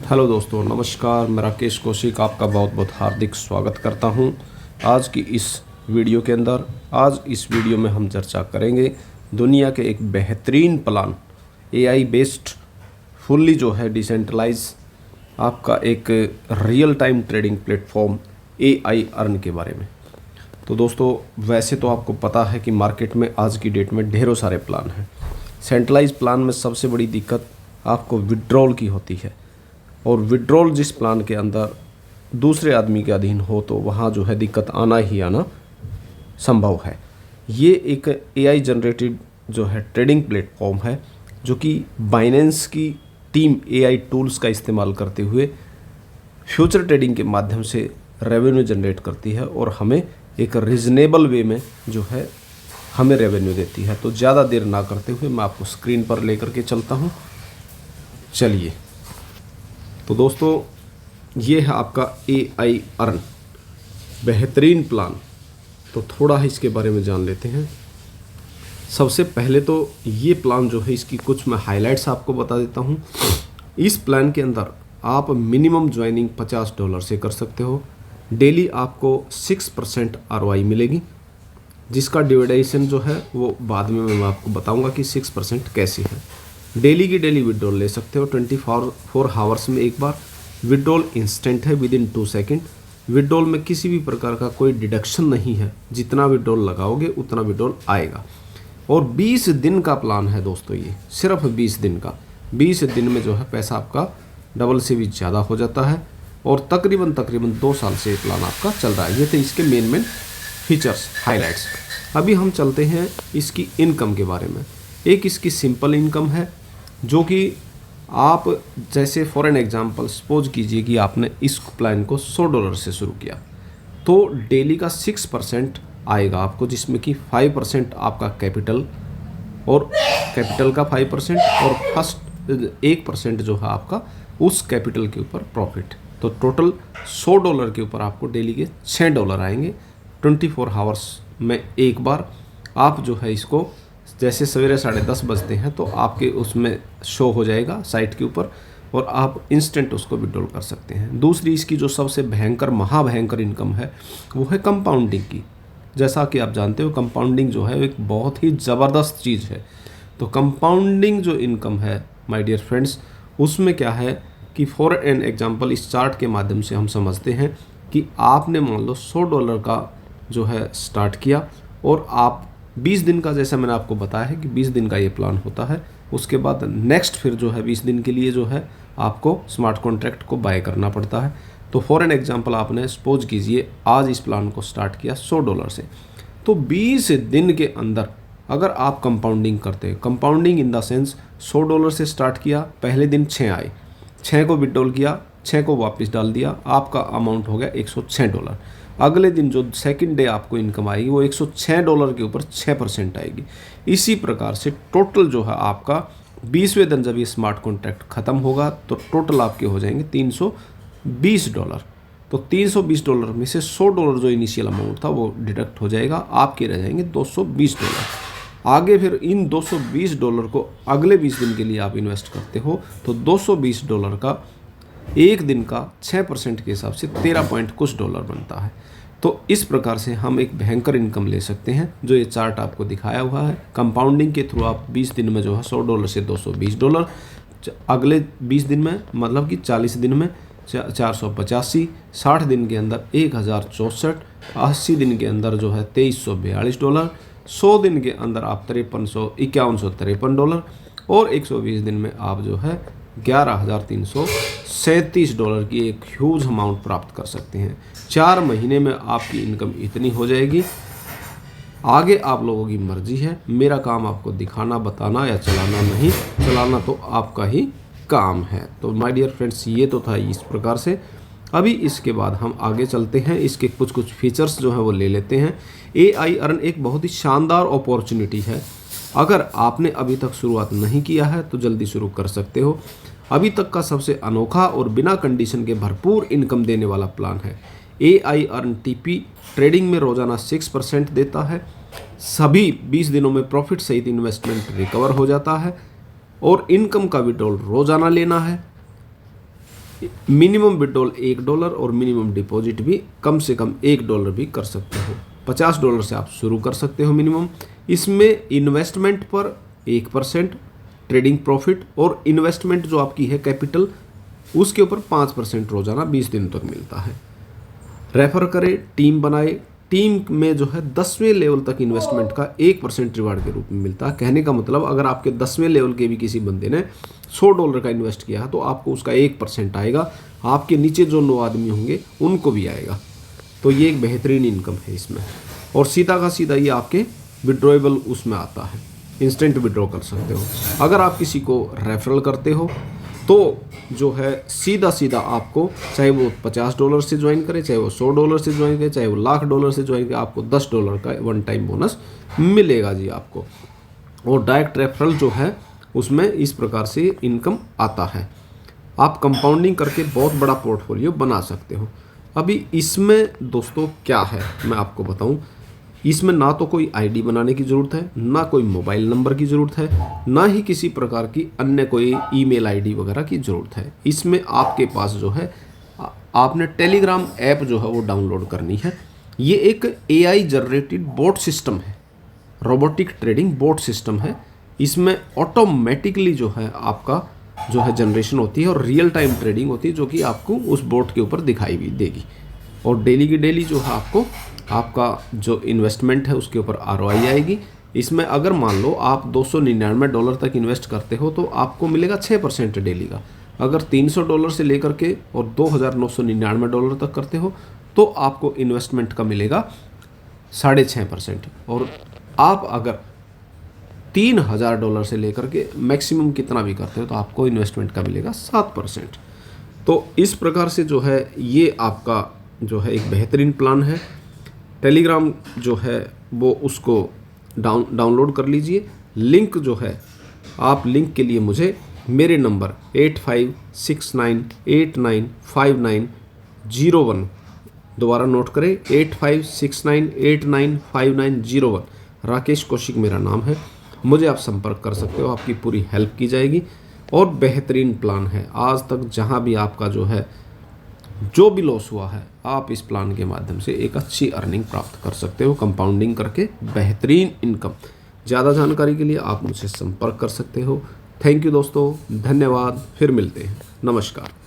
Hello दोस्तों, नमस्कार। मैं राकेश कौशिक आपका बहुत बहुत हार्दिक स्वागत करता हूं आज की इस वीडियो के अंदर। आज इस वीडियो में हम चर्चा करेंगे दुनिया के एक बेहतरीन प्लान, एआई बेस्ड, फुल्ली जो है डिसेंट्रलाइज आपका एक real time trading platform AI earn के बारे में। तो दोस्तों, वैसे तो आपको पता है कि मार्केट में आज की डेट में ढेरों सारे प्लान हैं। सेंट्रलाइज प्लान में सबसे बड़ी दिक्कत आपको विड्रॉल की होती है, और विड्रॉल जिस प्लान के अंदर दूसरे आदमी के अधीन हो तो वहाँ जो है दिक्कत आना ही आना संभव है। ये एक एआई जनरेटेड जो है ट्रेडिंग प्लेटफॉर्म है, जो कि बाइनेंस की टीम एआई टूल्स का इस्तेमाल करते हुए फ्यूचर ट्रेडिंग के माध्यम से रेवेन्यू जनरेट करती है और हमें एक रीज़नेबल वे में जो है हमें रेवेन्यू देती है। तो ज़्यादा देर ना करते हुए मैं आपको स्क्रीन पर लेकर के चलता हूँ। चलिए, तो दोस्तों, ये है आपका एआई अर्न बेहतरीन प्लान। तो थोड़ा ही इसके बारे में जान लेते हैं। सबसे पहले तो ये प्लान जो है, इसकी कुछ मैं हाइलाइट्स आपको बता देता हूँ। इस प्लान के अंदर आप मिनिमम ज्वाइनिंग $50 से कर सकते हो। डेली आपको 6% ROI मिलेगी, जिसका डिविडेशन जो है वो बाद में मैं आपको बताऊंगा कि 6% कैसे है। डेली की डेली विड्रॉल ले सकते हो 24 आवर्स में एक बार। विड्रॉल इंस्टेंट है, विद इन 2 सेकेंड। विड्रॉल में किसी भी प्रकार का कोई डिडक्शन नहीं है, जितना विड्रॉल लगाओगे उतना विड्रॉल आएगा। और 20 दिन का प्लान है दोस्तों, ये सिर्फ 20 दिन का। 20 दिन में जो है पैसा आपका डबल से भी ज़्यादा हो जाता है, और तकरीबन 2 साल से ये प्लान आपका चल रहा है। ये थे इसके मेन फीचर्स, हाइलाइट्स। अभी हम चलते हैं इसकी इनकम के बारे में। एक इसकी सिंपल इनकम है, जो कि आप जैसे फॉर एन एग्जांपल सपोज कीजिए कि आपने इस प्लान को $100 से शुरू किया, तो डेली का 6% आएगा आपको, जिसमें कि 5% आपका कैपिटल, और कैपिटल का 5% और फर्स्ट 1% जो है आपका उस कैपिटल के ऊपर प्रॉफिट। तो टोटल $100 के ऊपर आपको डेली के $6 आएंगे 24 आवर्स में एक बार। आप जो है इसको जैसे सवेरे 10:30 बजते हैं तो आपके उसमें शो हो जाएगा साइट के ऊपर, और आप इंस्टेंट उसको विड्रॉल कर सकते हैं। दूसरी इसकी जो सबसे भयंकर महाभयंकर इनकम है, वो है कंपाउंडिंग की। जैसा कि आप जानते हो, कंपाउंडिंग जो है एक बहुत ही ज़बरदस्त चीज़ है। तो कंपाउंडिंग जो इनकम है माय डियर फ्रेंड्स, उसमें क्या है कि फॉर एन एग्जांपल इस चार्ट के माध्यम से हम समझते हैं कि आपने मान लो $100 का जो है स्टार्ट किया, और आप 20 दिन का, जैसा मैंने आपको बताया है कि 20 दिन का ये प्लान होता है। उसके बाद नेक्स्ट फिर जो है 20 दिन के लिए जो है आपको स्मार्ट कॉन्ट्रैक्ट को बाय करना पड़ता है। तो फॉर एन एग्जांपल आपने सपोज कीजिए आज इस प्लान को स्टार्ट किया $100 से, तो 20 दिन के अंदर अगर आप कंपाउंडिंग करते हैं, कंपाउंडिंग इन द सेंस $100 से स्टार्ट किया, पहले दिन 6 आए, 6 को विड्रॉल किया, 6 को वापस डाल दिया, आपका अमाउंट हो गया $106। अगले दिन जो सेकंड डे आपको इनकम आएगी वो $106 के ऊपर 6% आएगी। इसी प्रकार से टोटल जो है आपका 20वें दिन जब ये स्मार्ट कॉन्ट्रैक्ट ख़त्म होगा तो टोटल आपके हो जाएंगे $320। तो $320 में से $100 जो इनिशियल अमाउंट था वो डिडक्ट हो जाएगा, आपके रह जाएंगे $220। आगे फिर इन $220 को अगले 20 दिन के लिए आप इन्वेस्ट करते हो, तो $220 का एक दिन का 6% के हिसाब से 13 पॉइंट कुछ डॉलर बनता है। तो इस प्रकार से हम एक भयंकर इनकम ले सकते हैं, जो ये चार्ट आपको दिखाया हुआ है। कंपाउंडिंग के थ्रू आप 20 दिन में जो है $100 से $220, अगले 20 दिन में मतलब कि 40 दिन में 485, 60 दिन के अंदर 1064, 80 दिन के अंदर जो है $2342, 100 दिन के अंदर आप $5153, और 120 दिन में आप जो है $11,337 की एक ह्यूज अमाउंट प्राप्त कर सकते हैं। 4 महीने में आपकी इनकम इतनी हो जाएगी। आगे आप लोगों की मर्जी है, मेरा काम आपको दिखाना, बताना या चलाना नहीं। चलाना तो आपका ही काम है। तो माय डियर फ्रेंड्स, ये तो था इस प्रकार से। अभी इसके बाद हम आगे चलते हैं, इसके कुछ फीचर्स जो हैं वो ले लेते हैं। एआई अर्न एक बहुत ही शानदार अपॉर्चुनिटी है। अगर आपने अभी तक शुरुआत नहीं किया है तो जल्दी शुरू कर सकते हो। अभी तक का सबसे अनोखा और बिना कंडीशन के भरपूर इनकम देने वाला प्लान है। एआई अर्न टीपी ट्रेडिंग में रोजाना 6% देता है। सभी 20 दिनों में प्रॉफिट सहित इन्वेस्टमेंट रिकवर हो जाता है और इनकम का विड्रॉल रोजाना लेना है। मिनिमम विड्रॉल $1 और मिनिमम डिपॉजिट भी कम से कम $1 भी कर सकते हो। $50 से आप शुरू कर सकते हो मिनिमम। इसमें इन्वेस्टमेंट पर 1% ट्रेडिंग प्रॉफिट और इन्वेस्टमेंट जो आपकी है कैपिटल उसके ऊपर 5% रोजाना 20 दिन तक मिलता है। रेफर करें, टीम बनाए, टीम में जो है 10वें लेवल तक इन्वेस्टमेंट का 1% रिवार्ड के रूप में मिलता है। कहने का मतलब अगर आपके 10वें लेवल के भी किसी बंदे ने $100 का इन्वेस्ट किया है तो आपको उसका 1% आएगा। आपके नीचे जो 9 आदमी होंगे उनको भी आएगा। तो ये एक बेहतरीन इनकम है इसमें। और सीधा का सीधा ये आपके विड्रॉएबल उसमें आता है, इंस्टेंट विड्रॉ कर सकते हो। अगर आप किसी को रेफरल करते हो तो जो है सीधा सीधा आपको, चाहे वो $50 से ज्वाइन करे, चाहे वो $100 से ज्वाइन करे, चाहे वो $1,00,000 से ज्वाइन करे, आपको $10 का वन टाइम बोनस मिलेगा जी आपको। और डायरेक्ट रेफरल जो है उसमें इस प्रकार से इनकम आता है। आप कंपाउंडिंग करके बहुत बड़ा पोर्टफोलियो बना सकते हो। अभी इसमें दोस्तों क्या है मैं आपको बताऊं। इसमें ना तो कोई आईडी बनाने की ज़रूरत है, ना कोई मोबाइल नंबर की ज़रूरत है, ना ही किसी प्रकार की अन्य कोई ईमेल आईडी वगैरह की ज़रूरत है। इसमें आपके पास जो है आपने टेलीग्राम ऐप जो है वो डाउनलोड करनी है। ये एक AI जनरेटेड बोट सिस्टम है, रोबोटिक ट्रेडिंग बोट सिस्टम है। इसमें ऑटोमेटिकली जो है आपका जो है जनरेशन होती है और रियल टाइम ट्रेडिंग होती है, जो कि आपको उस बोट के ऊपर दिखाई भी देगी। और डेली की डेली जो है आपको आपका जो इन्वेस्टमेंट है उसके ऊपर ROI आएगी। इसमें अगर मान लो आप $299 तक इन्वेस्ट करते हो तो आपको मिलेगा 6% डेली का। अगर $300 से लेकर के और $2,999 तक करते हो तो आपको इन्वेस्टमेंट का मिलेगा 6.5%। और आप अगर $3,000 से लेकर के मैक्सिमम कितना भी करते हो तो आपको इन्वेस्टमेंट का मिलेगा 7%। तो इस प्रकार से जो है ये आपका जो है एक बेहतरीन प्लान है। टेलीग्राम जो है वो उसको डाउनलोड कर लीजिए। लिंक जो है आप लिंक के लिए मुझे मेरे नंबर 8569895901 दोबारा नोट करें, 8569895901 राकेश कौशिक मेरा नाम है। मुझे आप संपर्क कर सकते हो, आपकी पूरी हेल्प की जाएगी। और बेहतरीन प्लान है। आज तक जहाँ भी आपका जो है जो भी लॉस हुआ है आप इस प्लान के माध्यम से एक अच्छी अर्निंग प्राप्त कर सकते हो, कंपाउंडिंग करके बेहतरीन इनकम। ज़्यादा जानकारी के लिए आप मुझसे संपर्क कर सकते हो। थैंक यू दोस्तों, धन्यवाद। फिर मिलते हैं, नमस्कार।